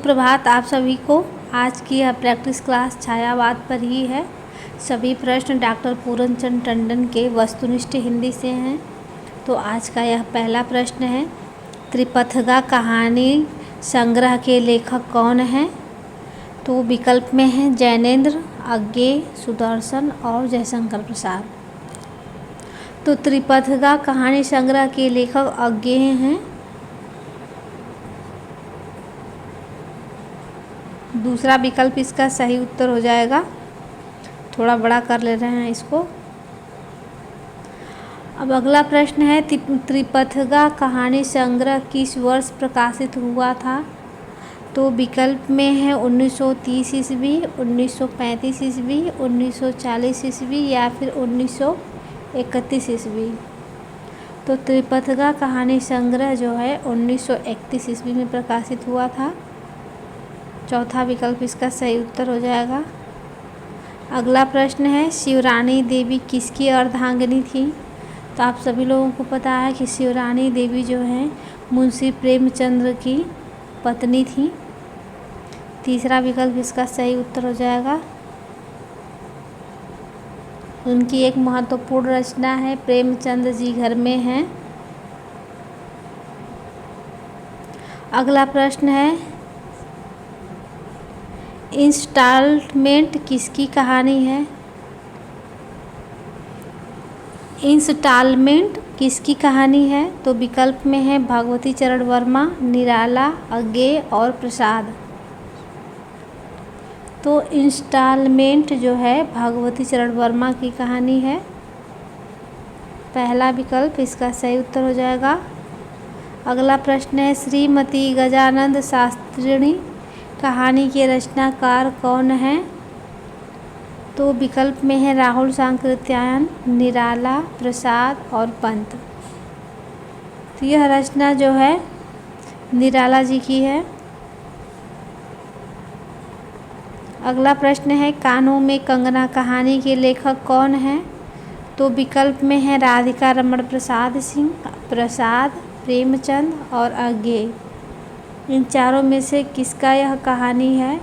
सुप्रभात आप सभी को। आज की यह प्रैक्टिस क्लास छायावाद पर ही है। सभी प्रश्न डॉक्टर पूरनचंद टंडन के वस्तुनिष्ठ हिंदी से हैं। तो आज का यह पहला प्रश्न है, त्रिपथगा कहानी संग्रह के लेखक कौन हैं? तो विकल्प में हैं जैनेन्द्र, अज्ञेय, सुदर्शन और जयशंकर प्रसाद। तो त्रिपथगा कहानी संग्रह के लेखक अज्ञेय हैं। दूसरा विकल्प इसका सही उत्तर हो जाएगा। थोड़ा बड़ा कर ले रहे हैं इसको। अब अगला प्रश्न है, त्रिपथगा कहानी संग्रह किस वर्ष प्रकाशित हुआ था? तो विकल्प में है 1930 ईस्वी, 1935 ईस्वी, 1940 ईस्वी या फिर 1931 ईस्वी। तो त्रिपथगा कहानी संग्रह जो है 1931 ईस्वी में प्रकाशित हुआ था। चौथा विकल्प इसका सही उत्तर हो जाएगा। अगला प्रश्न है, शिवरानी देवी किसकी अर्धांगिनी थी? तो आप सभी लोगों को पता है कि शिवरानी देवी जो है मुंशी प्रेमचंद्र की पत्नी थी। तीसरा विकल्प इसका सही उत्तर हो जाएगा। उनकी एक महत्वपूर्ण रचना है प्रेमचंद जी घर में हैं। अगला प्रश्न है, इंस्टॉलमेंट किसकी कहानी है? इंस्टॉलमेंट किसकी कहानी है? तो विकल्प में है भगवती चरण वर्मा, निराला, अज्ञेय और प्रसाद। तो इंस्टॉलमेंट जो है भगवती चरण वर्मा की कहानी है। पहला विकल्प इसका सही उत्तर हो जाएगा। अगला प्रश्न है, श्रीमती गजानंद शास्त्रिणी कहानी के रचनाकार कौन हैं? तो विकल्प में है राहुल सांकृत्यायन, निराला, प्रसाद और पंत। तो यह रचना जो है निराला जी की है। अगला प्रश्न है, कानों में कंगना कहानी के लेखक कौन हैं? तो विकल्प में है राधिका रमण प्रसाद सिंह, प्रसाद, प्रेमचंद और अज्ञेय। इन चारों में से किसका यह कहानी है?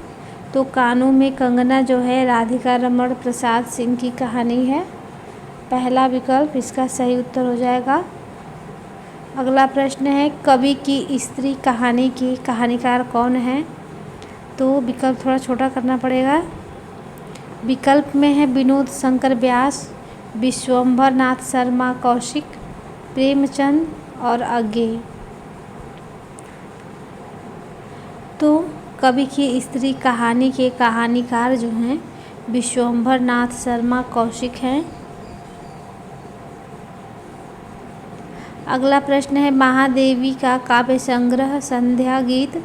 तो कानों में कंगना जो है राधिका रमण प्रसाद सिंह की कहानी है। पहला विकल्प इसका सही उत्तर हो जाएगा। अगला प्रश्न है, कवि की स्त्री कहानी की कहानीकार कौन है? तो विकल्प थोड़ा छोटा करना पड़ेगा। विकल्प में है विनोद शंकर व्यास, विश्वंभर नाथ शर्मा कौशिक, प्रेमचंद और अज्ञेय। तो कवि की स्त्री कहानी के कहानीकार जो हैं विश्वंभर नाथ शर्मा कौशिक हैं। अगला प्रश्न है, महादेवी का काव्य संग्रह संध्या गीत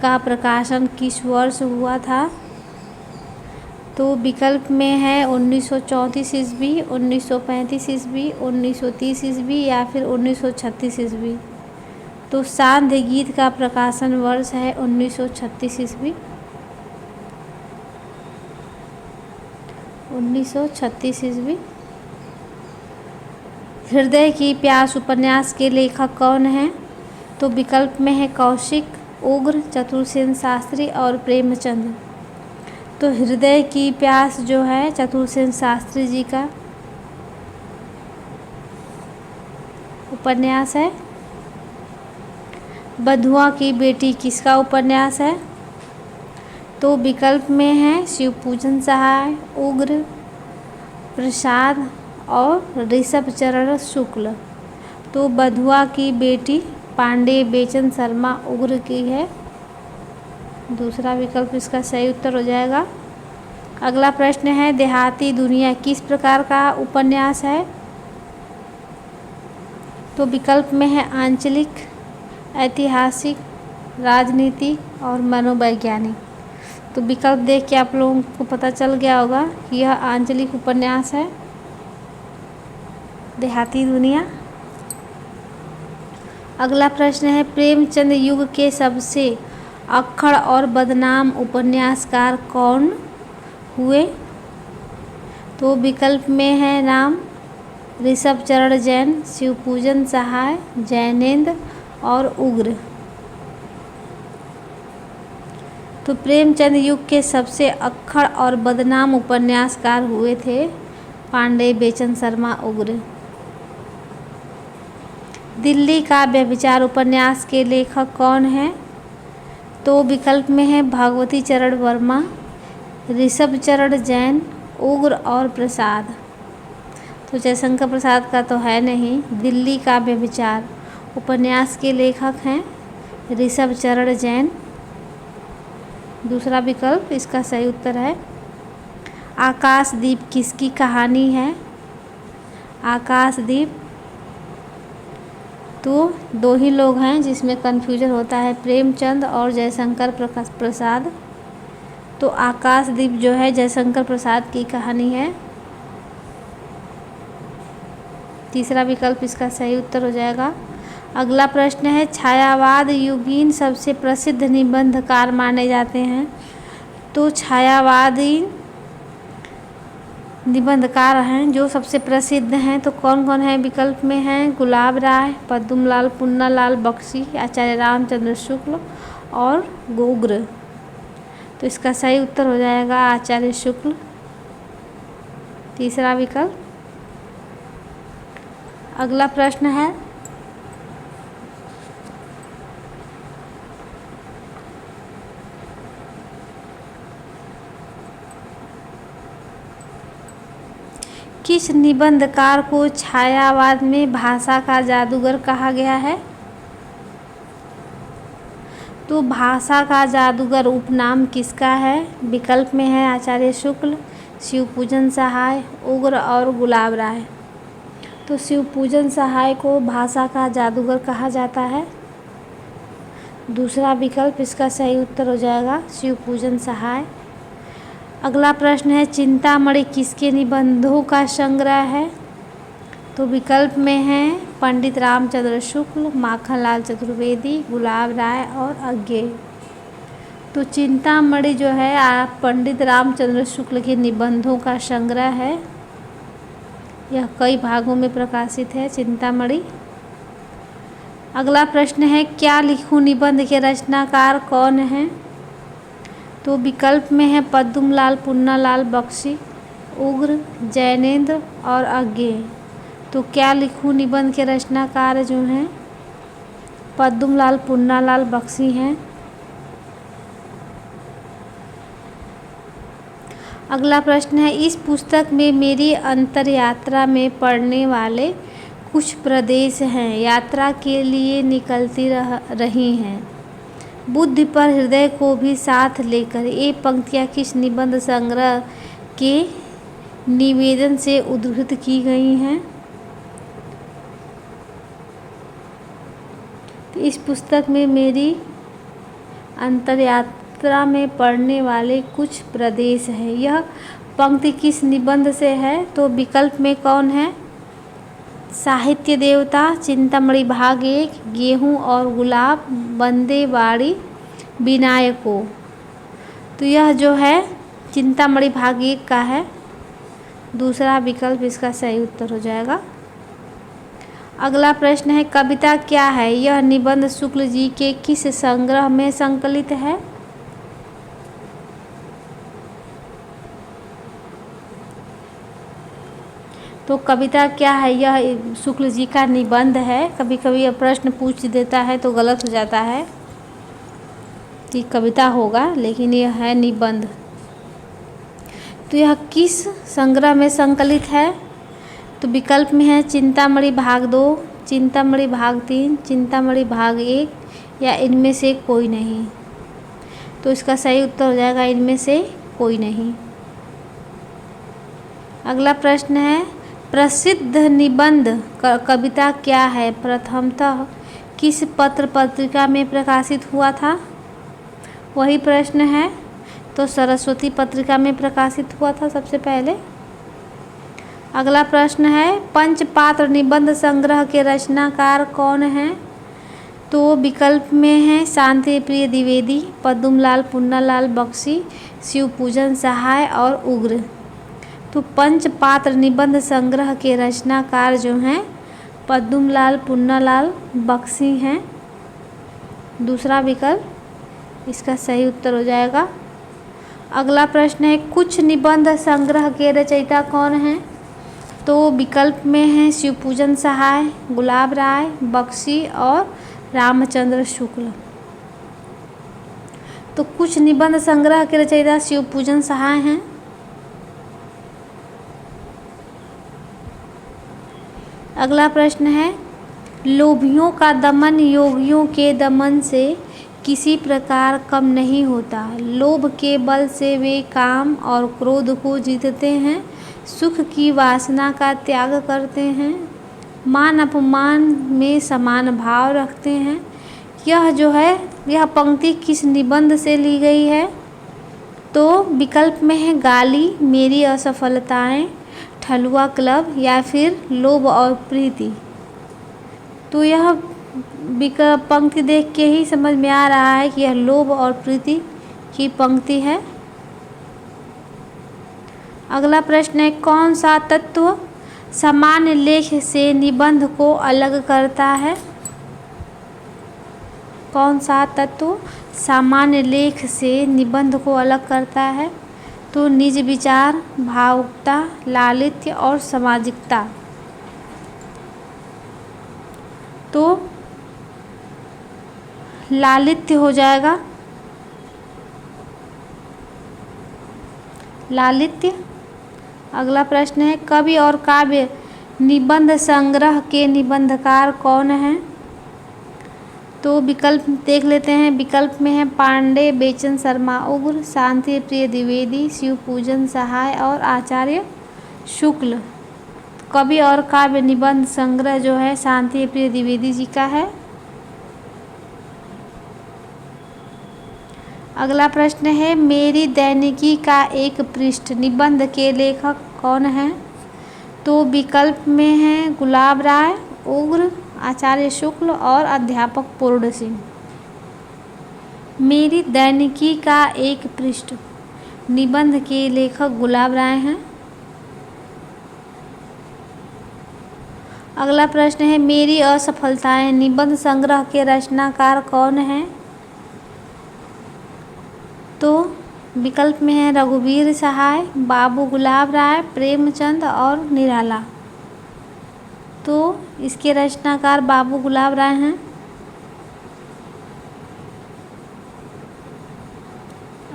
का प्रकाशन किस वर्ष हुआ था? तो विकल्प में है 1934 ईस्वी, 1935 ईस्वी, 1930 ईस्वी या फिर 1936 ईस्वी। तो सांध्य गीत का प्रकाशन वर्ष है 1936 ईस्वी। 1936 ईस्वी। हृदय की प्यास उपन्यास के लेखक कौन हैं? तो विकल्प में है कौशिक, उग्र, चतुरसेन शास्त्री और प्रेमचंद। तो हृदय की प्यास जो है चतुरसेन शास्त्री जी का उपन्यास है। बधुआ की बेटी किसका उपन्यास है? तो विकल्प में है शिवपूजन सहाय, उग्र, प्रसाद और ऋषभ चरण शुक्ल। तो बधुआ की बेटी पांडे बेचन शर्मा उग्र की है। दूसरा विकल्प इसका सही उत्तर हो जाएगा। अगला प्रश्न है, देहाती दुनिया किस प्रकार का उपन्यास है? तो विकल्प में है आंचलिक, ऐतिहासिक, राजनीतिक और मनोवैज्ञानिक। तो विकल्प देख के आप लोगों को पता चल गया होगा कि यह आंचलिक उपन्यास है देहाती दुनिया। अगला प्रश्न है, प्रेमचंद युग के सबसे अक्खड़ और बदनाम उपन्यासकार कौन हुए? तो विकल्प में है नाम ऋषभ चरण जैन, शिवपूजन सहाय, जैनेन्द्र और उग्र। तो प्रेमचंद युग के सबसे अक्खड़ और बदनाम उपन्यासकार हुए थे पांडे बेचन शर्मा उग्र। दिल्ली का व्यभिचार उपन्यास के लेखक कौन हैं? तो विकल्प में है भगवती चरण वर्मा, ऋषभ चरण जैन, उग्र और प्रसाद। तो जयशंकर प्रसाद का तो है नहीं। दिल्ली का व्यभिचार उपन्यास के लेखक हैं ऋषभ चरण जैन। दूसरा विकल्प इसका सही उत्तर है। आकाशदीप किसकी कहानी है? आकाशदीप तो दो ही लोग हैं जिसमें कन्फ्यूजन होता है, प्रेमचंद और जयशंकर प्रसाद। तो आकाशदीप जो है जयशंकर प्रसाद की कहानी है। तीसरा विकल्प इसका सही उत्तर हो जाएगा। अगला प्रश्न है छायावाद युगीन सबसे प्रसिद्ध निबंधकार माने जाते हैं। तो छायावादी निबंधकार हैं जो सबसे प्रसिद्ध हैं तो कौन कौन है? विकल्प में हैं गुलाब राय, पद्मलाल पुन्नालाल बख्शी, आचार्य रामचंद्र शुक्ल और उग्र। तो इसका सही उत्तर हो जाएगा आचार्य शुक्ल, तीसरा विकल्प। अगला प्रश्न है किस निबंधकार को छायावाद में भाषा का जादूगर कहा गया है? तो भाषा का जादूगर उपनाम किसका है? विकल्प में है आचार्य शुक्ल, शिवपूजन सहाय, उग्र और गुलाब राय। तो शिवपूजन सहाय को भाषा का जादूगर कहा जाता है। दूसरा विकल्प इसका सही उत्तर हो जाएगा शिवपूजन सहाय। अगला प्रश्न है चिंतामणि किसके निबंधों का संग्रह है? तो विकल्प में है पंडित रामचंद्र शुक्ल, माखनलाल चतुर्वेदी, गुलाब राय और अज्ञेय। तो चिंतामणि जो है पंडित रामचंद्र शुक्ल के निबंधों का संग्रह है। यह कई भागों में प्रकाशित है चिंतामणि। अगला प्रश्न है क्या लिखूं निबंध के रचनाकार कौन हैं? तो विकल्प में है पद्मलाल पुन्नालाल बख्शी, उग्र, जैनेन्द्र और अज्ञेय। तो क्या लिखूं निबंध के रचनाकार जो हैं पद्मलाल पुन्नालाल बख्शी हैं। अगला प्रश्न है इस पुस्तक में मेरी अंतरयात्रा में पढ़ने वाले कुछ प्रदेश हैं यात्रा के लिए निकलती रही हैं बुद्धि पर हृदय को भी साथ लेकर। ये पंक्तियाँ किस निबंध संग्रह के निवेदन से उद्धृत की गई हैं? तो इस पुस्तक में मेरी अंतरयात्रा में पढ़ने वाले कुछ प्रदेश हैं। यह पंक्ति किस निबंध से है? तो विकल्प में कौन है? साहित्य देवता, चिंतामणि भाग 1, गेहूं और गुलाब, बंदे बाड़ी, विनायको। तो यह जो है चिंतामणि भाग 1 का है। दूसरा विकल्प इसका सही उत्तर हो जाएगा। अगला प्रश्न है कविता क्या है? यह निबंध शुक्ल जी के किस संग्रह में संकलित है? तो कविता क्या है? यह शुक्ल जी का निबंध है। कभी कभी यह प्रश्न पूछ देता है तो गलत हो जाता है कि कविता होगा, लेकिन यह है निबंध। तो यह किस संग्रह में संकलित है? तो विकल्प में है चिंतामणि भाग 2, चिंतामणि भाग 3, चिंतामणि भाग 1 या इनमें से कोई नहीं। तो इसका सही उत्तर हो जाएगा इनमें से कोई नहीं। अगला प्रश्न है प्रसिद्ध निबंध कविता क्या है? प्रथमतः किस पत्र पत्रिका में प्रकाशित हुआ था? वही प्रश्न है। तो सरस्वती पत्रिका में प्रकाशित हुआ था सबसे पहले। अगला प्रश्न है पंचपात्र निबंध संग्रह के रचनाकार कौन हैं? तो विकल्प में है शांति प्रिय द्विवेदी, पद्मलाल पुन्नालाल बख्शी, शिवपूजन सहाय और उग्र। तो पंचपात्र निबंध संग्रह के रचनाकार जो हैं पद्मलाल पुन्नालाल बख्शी हैं। दूसरा विकल्प इसका सही उत्तर हो जाएगा। अगला प्रश्न है कुछ निबंध संग्रह के रचयिता कौन हैं? तो विकल्प में है शिवपूजन सहाय, गुलाब राय, बख्शी और रामचंद्र शुक्ल। तो कुछ निबंध संग्रह के रचयिता शिवपूजन सहाय हैं। अगला प्रश्न है लोभियों का दमन योगियों के दमन से किसी प्रकार कम नहीं होता। लोभ के बल से वे काम और क्रोध को जीतते हैं, सुख की वासना का त्याग करते हैं, मान अपमान में समान भाव रखते हैं। यह जो है यह पंक्ति किस निबंध से ली गई है? तो विकल्प में है गाली, मेरी असफलताएं, ठलुआ क्लब या फिर लोभ और प्रीति। तो यह पंक्ति देख के ही समझ में आ रहा है कि यह लोभ और प्रीति की पंक्ति है। अगला प्रश्न है कौन सा तत्व सामान्य लेख से निबंध को अलग करता है? कौन सा तत्व सामान्य लेख से निबंध को अलग करता है? तो निज विचार, भावुकता, लालित्य और सामाजिकता। तो लालित्य हो जाएगा, लालित्य। अगला प्रश्न है कवि और काव्य निबंध संग्रह के निबंधकार कौन हैं? तो विकल्प देख लेते हैं। विकल्प में है पांडे, बेचन शर्मा उग्र, शांति प्रिय द्विवेदी, शिवपूजन सहाय और आचार्य शुक्ल। कवि और काव्य निबंध संग्रह जो है शांति प्रिय द्विवेदी जी का है। अगला प्रश्न है मेरी दैनिकी का एक पृष्ठ निबंध के लेखक कौन हैं? तो विकल्प में है गुलाब राय, उग्र, आचार्य शुक्ल और अध्यापक पूर्ण सिंह। मेरी दैनिकी का एक पृष्ठ निबंध के लेखक गुलाब राय हैं। अगला प्रश्न है मेरी असफलताएं निबंध संग्रह के रचनाकार कौन हैं? तो विकल्प में है रघुवीर सहाय, बाबू गुलाब राय, प्रेमचंद और निराला। तो इसके रचनाकार बाबू गुलाब राय हैं।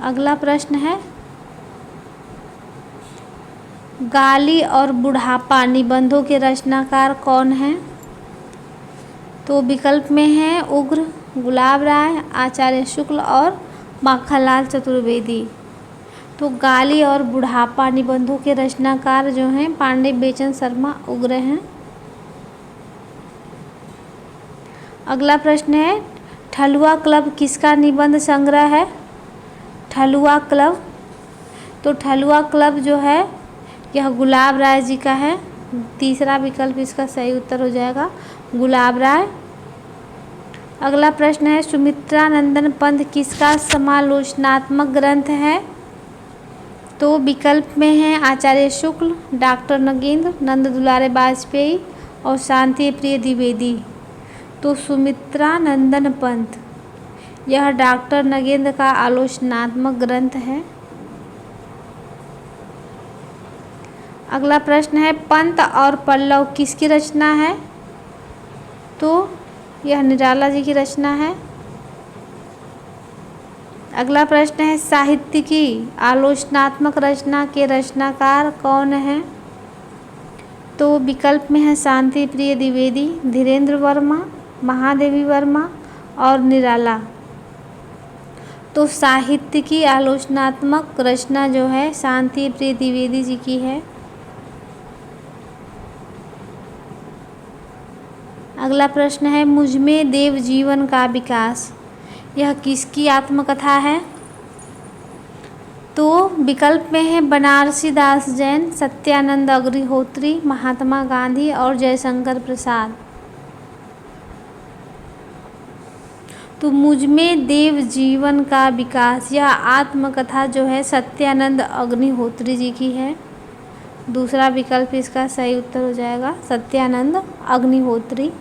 अगला प्रश्न है गाली और बुढ़ापा निबंधों के रचनाकार कौन हैं? तो विकल्प में है उग्र, गुलाब राय, आचार्य शुक्ल और माखनलाल चतुर्वेदी। तो गाली और बुढ़ापा निबंधों के रचनाकार जो हैं पांडे, बेचन शर्मा उग्र हैं। अगला प्रश्न है ठलुआ क्लब किसका निबंध संग्रह है? ठलुआ क्लब। तो ठलुआ क्लब जो है यह गुलाब राय जी का है। तीसरा विकल्प इसका सही उत्तर हो जाएगा, गुलाब राय। अगला प्रश्न है सुमित्रा नंदन पंथ किसका समालोचनात्मक ग्रंथ है? तो विकल्प में है आचार्य शुक्ल, डॉक्टर नगेंद्र, नंद दुलारे वाजपेयी और शांति प्रिय द्विवेदी। तो सुमित्रा नंदन पंथ यह डॉक्टर नगेंद्र का आलोचनात्मक ग्रंथ है। अगला प्रश्न है पंत और पल्लव किसकी रचना है? तो यह निराला जी की रचना है। अगला प्रश्न है साहित्य की आलोचनात्मक रचना के रचनाकार कौन हैं? तो विकल्प में है शांति प्रिय द्विवेदी, धीरेन्द्र वर्मा, महादेवी वर्मा और निराला। तो साहित्य की आलोचनात्मक रचना जो है शांति प्रिय द्विवेदी जी की है। अगला प्रश्न है मुझमें देव जीवन का विकास यह किसकी आत्मकथा है? तो विकल्प में है बनारसी दास जैन, सत्यानंद अग्निहोत्री, महात्मा गांधी और जयशंकर प्रसाद। तो मुझमें देव जीवन का विकास यह आत्मकथा जो है सत्यानंद अग्निहोत्री जी की है। दूसरा विकल्प इसका सही उत्तर हो जाएगा, सत्यानंद अग्निहोत्री।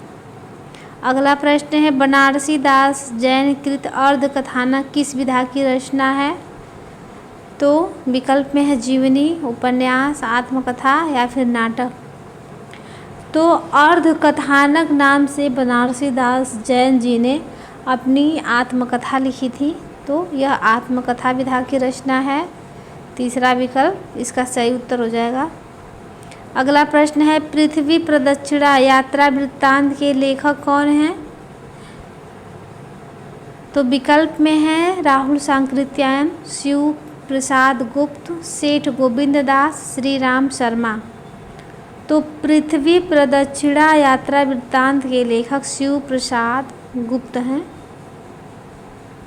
अगला प्रश्न है बनारसी दास जैन कृत अर्ध कथानक किस विधा की रचना है? तो विकल्प में है जीवनी, उपन्यास, आत्मकथा या फिर नाटक। तो अर्ध कथानक नाम से बनारसी दास जैन जी ने अपनी आत्मकथा लिखी थी, तो यह आत्मकथा विधा की रचना है। तीसरा विकल्प इसका सही उत्तर हो जाएगा। अगला प्रश्न है पृथ्वी प्रदक्षिणा यात्रा वृत्तांत के लेखक कौन हैं? तो विकल्प में है राहुल सांकृत्यायन, शिव प्रसाद गुप्त, सेठ गोविंद दास, श्री राम शर्मा। तो पृथ्वी प्रदक्षिणा यात्रा वृत्तांत के लेखक शिव प्रसाद गुप्त हैं।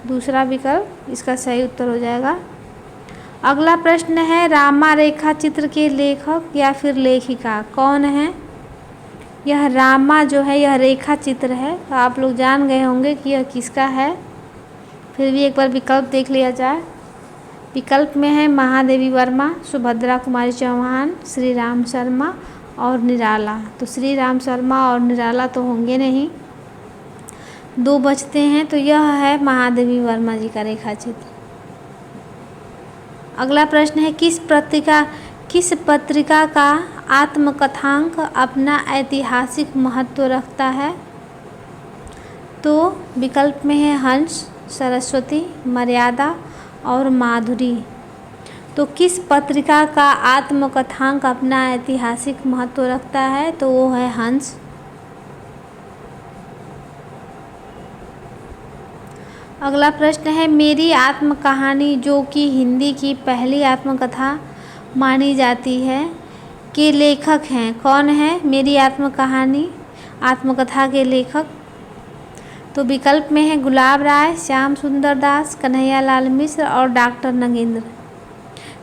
दूसरा विकल्प इसका सही उत्तर हो जाएगा। अगला प्रश्न है रामा रेखा चित्र के लेखक या फिर लेखिका कौन है? यह रामा जो है यह रेखा चित्र है, तो आप लोग जान गए होंगे कि यह किसका है। फिर भी एक बार विकल्प देख लिया जाए। विकल्प में है महादेवी वर्मा, सुभद्रा कुमारी चौहान, श्री राम शर्मा और निराला। तो श्री राम शर्मा और निराला तो होंगे नहीं, दो बचते हैं, तो यह है महादेवी वर्मा जी का रेखा चित्र। अगला प्रश्न है किस पत्रिका का आत्मकथांक अपना ऐतिहासिक महत्व रखता है? तो विकल्प में है हंस, सरस्वती, मर्यादा और माधुरी। तो किस पत्रिका का आत्मकथांक अपना ऐतिहासिक महत्व रखता है? तो वो है हंस। अगला प्रश्न है मेरी आत्मकहानी जो कि हिंदी की पहली आत्मकथा मानी जाती है के लेखक हैं कौन है? मेरी आत्मकहानी आत्मकथा के लेखक। तो विकल्प में है गुलाब राय, श्याम सुंदर दास, कन्हैया लाल मिश्र और डॉक्टर नगेंद्र।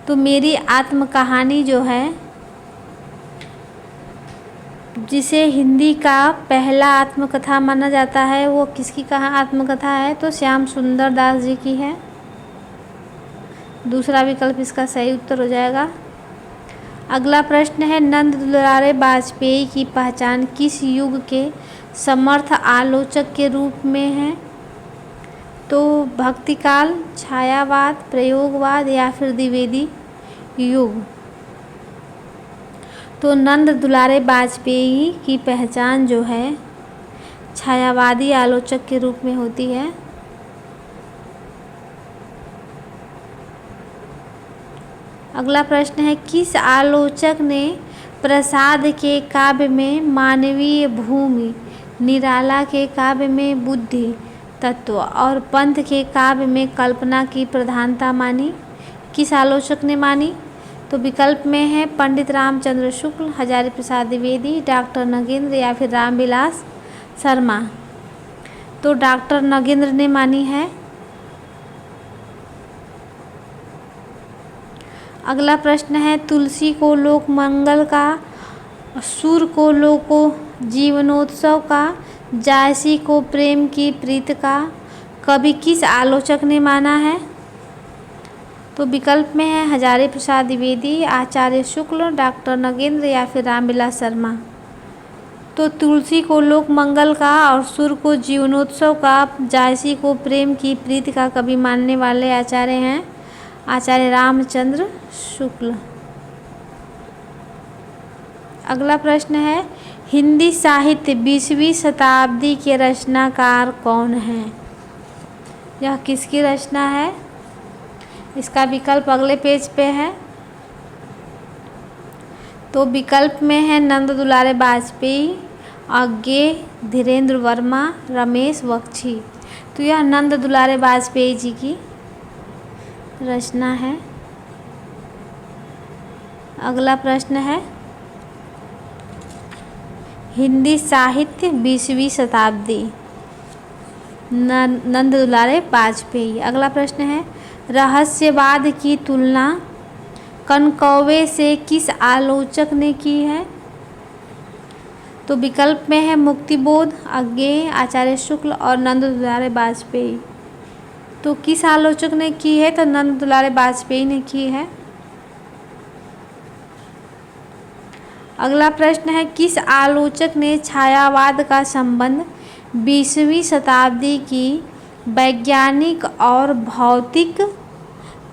तो मेरी आत्मकहानी जो है जिसे हिंदी का पहला आत्मकथा माना जाता है वो किसकी कहा आत्मकथा है? तो श्याम सुंदर दास जी की है। दूसरा विकल्प इसका सही उत्तर हो जाएगा। अगला प्रश्न है नंद दुलारे वाजपेयी की पहचान किस युग के समर्थ आलोचक के रूप में है? तो भक्तिकाल, छायावाद, प्रयोगवाद या फिर द्विवेदी युग। तो नंद दुलारे वाजपेयी की पहचान जो है छायावादी आलोचक के रूप में होती है। अगला प्रश्न है किस आलोचक ने प्रसाद के काव्य में मानवीय भूमि, निराला के काव्य में बुद्धि तत्व और पंत के काव्य में कल्पना की प्रधानता मानी? किस आलोचक ने मानी? तो विकल्प में है पंडित रामचंद्र शुक्ल, हजारी प्रसाद द्विवेदी, डॉक्टर नगेंद्र या फिर रामविलास शर्मा। तो डॉक्टर नगेंद्र ने मानी है। अगला प्रश्न है तुलसी को लोक मंगल का, सूर को लोको जीवनोत्सव का, जायसी को प्रेम की प्रीत का कवि किस आलोचक ने माना है? तो विकल्प में है हजारी प्रसाद द्विवेदी, आचार्य शुक्ल, डॉक्टर नगेंद्र या फिर रामविलास शर्मा। तो तुलसी को लोक मंगल का और सुर को जीवनोत्सव का, जायसी को प्रेम की प्रीति का कवि मानने वाले आचार्य हैं आचार्य रामचंद्र शुक्ल। अगला प्रश्न है हिंदी साहित्य 20वीं शताब्दी के रचनाकार कौन है? यह किसकी रचना है? इसका विकल्प अगले पेज पे है। तो विकल्प में है नंद दुलारे वाजपेयी, अज्ञे, धीरेन्द्र वर्मा, रमेश बख्शी। तो यह नंद दुलारे वाजपेयी जी की रचना है। अगला प्रश्न है हिंदी साहित्य 20वीं शताब्दी नंद दुलारे वाजपेयी। अगला प्रश्न है रहस्यवाद की तुलना कनकौवे से किस आलोचक ने की है? तो विकल्प में है मुक्तिबोध, अज्ञेय, आचार्य शुक्ल और नंद दुलारे वाजपेयी। तो किस आलोचक ने की है? तो नंद दुलारे वाजपेयी ने की है। अगला प्रश्न है किस आलोचक ने छायावाद का संबंध 20वीं शताब्दी की वैज्ञानिक और भौतिक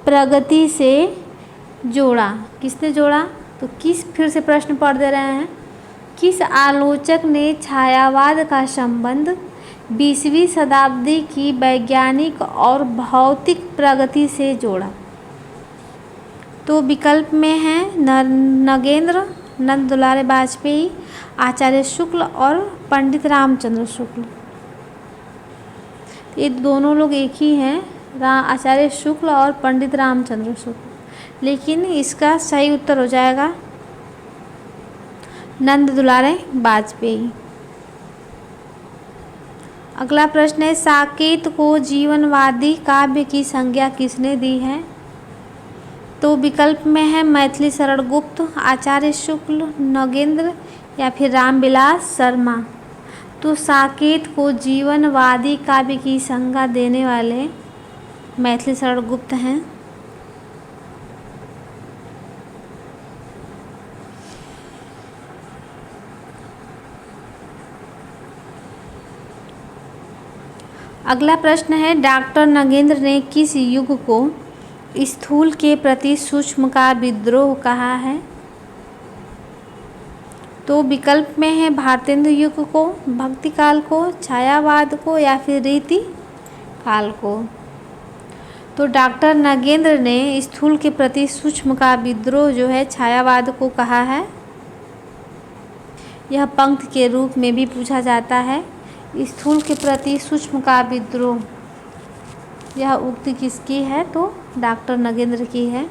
प्रगति से जोड़ा। किसने जोड़ा? तो फिर से प्रश्न पढ़ दे रहे हैं। किस आलोचक ने छायावाद का संबंध 20वीं शताब्दी की वैज्ञानिक और भौतिक प्रगति से जोड़ा? तो विकल्प में हैं नगेंद्र, नंद दुलारे वाजपेयी, आचार्य शुक्ल और पंडित रामचंद्र शुक्ल। ये दोनों लोग एक ही हैं, आचार्य शुक्ल और पंडित रामचंद्र शुक्ल, लेकिन इसका सही उत्तर हो जाएगा नंद दुलारे वाजपेयी। अगला प्रश्न है, साकेत को जीवनवादी काव्य की संज्ञा किसने दी है? तो विकल्प में है मैथिली शरण गुप्त, आचार्य शुक्ल, नगेंद्र या फिर रामविलास शर्मा। तो साकेत को जीवनवादी काव्य की संज्ञा देने वाले मैथिली शरण गुप्त हैं। अगला प्रश्न है, डॉक्टर नगेंद्र ने किस युग को स्थूल के प्रति सूक्ष्म का विद्रोह कहा है? तो विकल्प में है भारतेंदु युग को, भक्ति काल को, छायावाद को या फिर रीति काल को। तो डॉक्टर नगेंद्र ने स्थूल के प्रति सूक्ष्म का विद्रोह जो है छायावाद को कहा है। यह पंक्ति के रूप में भी पूछा जाता है। स्थूल के प्रति सूक्ष्म का विद्रोह, यह उक्ति किसकी है? तो डॉक्टर नगेंद्र की है।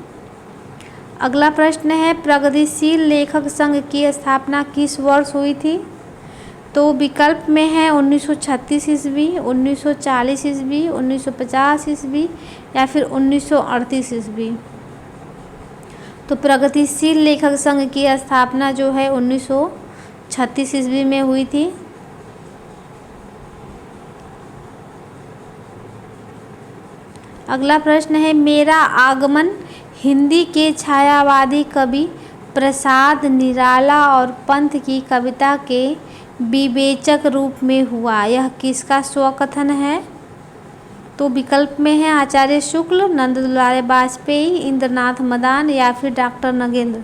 अगला प्रश्न है, प्रगतिशील लेखक संघ की स्थापना किस वर्ष हुई थी? तो विकल्प में है 1936 ईस्वी, 1940 ईस्वी, 1950 ईस्वी या फिर 1938 ईस्वी। तो प्रगतिशील लेखक संघ की स्थापना जो है 1936 ईस्वी में हुई थी। अगला प्रश्न है, मेरा आगमन हिंदी के छायावादी कवि प्रसाद निराला और पंत की कविता के विवेचक रूप में हुआ, यह किसका स्वकथन है? तो विकल्प में है आचार्य शुक्ल, नंद दुलारे वाजपेयी, इंद्रनाथ मदान या फिर डॉक्टर नगेंद्र।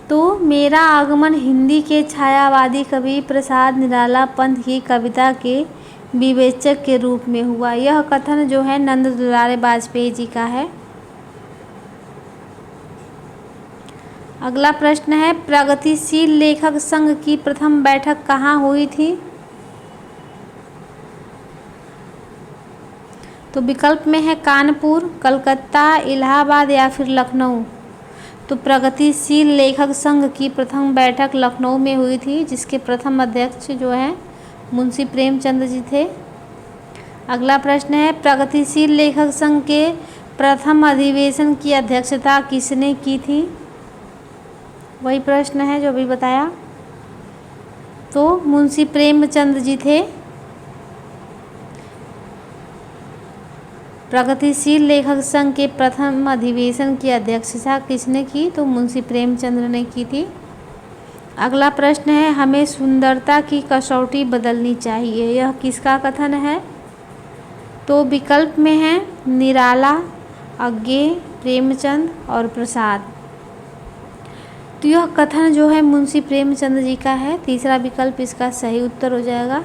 तो मेरा आगमन हिंदी के छायावादी कवि प्रसाद निराला पंत की कविता के विवेचक के रूप में हुआ, यह कथन जो है नंद दुलारे वाजपेयी जी का है। अगला प्रश्न है, प्रगतिशील लेखक संघ की प्रथम बैठक कहाँ हुई थी? तो विकल्प में है कानपुर, कलकत्ता, इलाहाबाद या फिर लखनऊ। तो प्रगतिशील लेखक संघ की प्रथम बैठक लखनऊ में हुई थी, जिसके प्रथम अध्यक्ष जो है मुंशी प्रेमचंद जी थे। अगला प्रश्न है, प्रगतिशील लेखक संघ के प्रथम अधिवेशन की अध्यक्षता किसने की थी? वही प्रश्न है जो अभी बताया। तो मुंशी प्रेमचंद जी थे। प्रगतिशील लेखक संघ के प्रथम अधिवेशन की अध्यक्षता किसने की? तो मुंशी प्रेमचंद ने की थी। अगला प्रश्न है, हमें सुंदरता की कसौटी बदलनी चाहिए, यह किसका कथन है? तो विकल्प में है निराला, अज्ञे, प्रेमचंद और प्रसाद। तो यह कथन जो है मुंशी प्रेमचंद जी का है। तीसरा विकल्प इसका सही उत्तर हो जाएगा।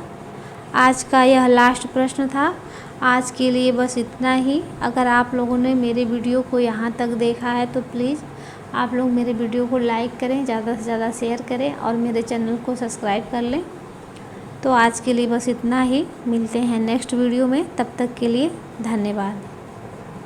आज का यह लास्ट प्रश्न था। आज के लिए बस इतना ही। अगर आप लोगों ने मेरे वीडियो को यहाँ तक देखा है तो प्लीज़ आप लोग मेरे वीडियो को लाइक करें, ज़्यादा से ज़्यादा शेयर करें और मेरे चैनल को सब्सक्राइब कर लें। तो आज के लिए बस इतना ही। मिलते हैं नेक्स्ट वीडियो में, तब तक के लिए धन्यवाद।